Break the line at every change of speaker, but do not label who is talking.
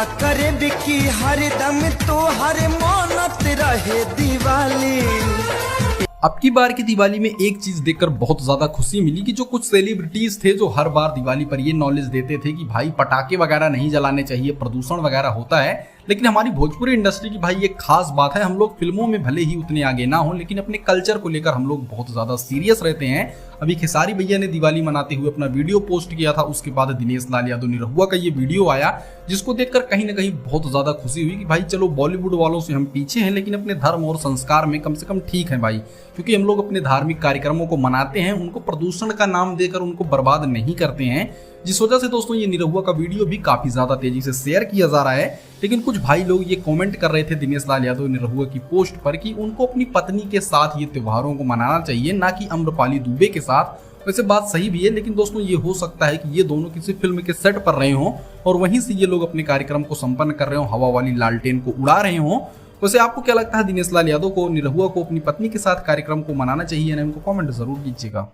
करे बिकी हरदम तो हर मानत रहे दिवाली।
अब की बार की दिवाली में एक चीज देखकर बहुत ज्यादा खुशी मिली कि जो कुछ सेलिब्रिटीज थे जो हर बार दिवाली पर ये नॉलेज देते थे कि भाई पटाखे वगैरह नहीं जलाने चाहिए, प्रदूषण वगैरह होता है, लेकिन हमारी भोजपुरी इंडस्ट्री की भाई ये खास बात है, हम लोग फिल्मों में भले ही उतने आगे ना हो लेकिन अपने कल्चर को लेकर हम लोग बहुत ज्यादा सीरियस रहते हैं। अभी खेसारी भैया ने दिवाली मनाते हुए अपना वीडियो पोस्ट किया था, उसके बाद दिनेश लाल यादव निरहुआ का ये वीडियो आया जिसको देखकर कहीं ना कहीं बहुत ज्यादा खुशी हुई कि भाई चलो बॉलीवुड वालों से हम पीछे हैं लेकिन अपने धर्म और संस्कार में कम से कम ठीक है भाई, क्योंकि हम लोग अपने धार्मिक कार्यक्रमों को मनाते हैं, उनको प्रदूषण का नाम देकर उनको बर्बाद नहीं करते हैं। जिस वजह से दोस्तों ये निरहुआ का वीडियो भी काफी ज्यादा तेजी से शेयर किया जा रहा है। लेकिन कुछ भाई लोग ये कमेंट कर रहे थे दिनेश लाल यादव निरहुआ की पोस्ट पर कि उनको अपनी पत्नी के साथ ये त्योहारों को मनाना चाहिए, ना कि अम्रपाली दुबे के साथ। वैसे बात सही भी है, लेकिन दोस्तों ये हो सकता है कि ये दोनों किसी फिल्म के सेट पर रहे हों और वहीं से ये लोग अपने कार्यक्रम को संपन्न कर रहे हों, हवा वाली लालटेन को उड़ा रहे हों। वैसे आपको क्या लगता है, दिनेश लाल यादव को, निरहुआ को अपनी पत्नी के साथ कार्यक्रम को मनाना चाहिए या नहीं? उनको कमेंट जरूर कीजिएगा।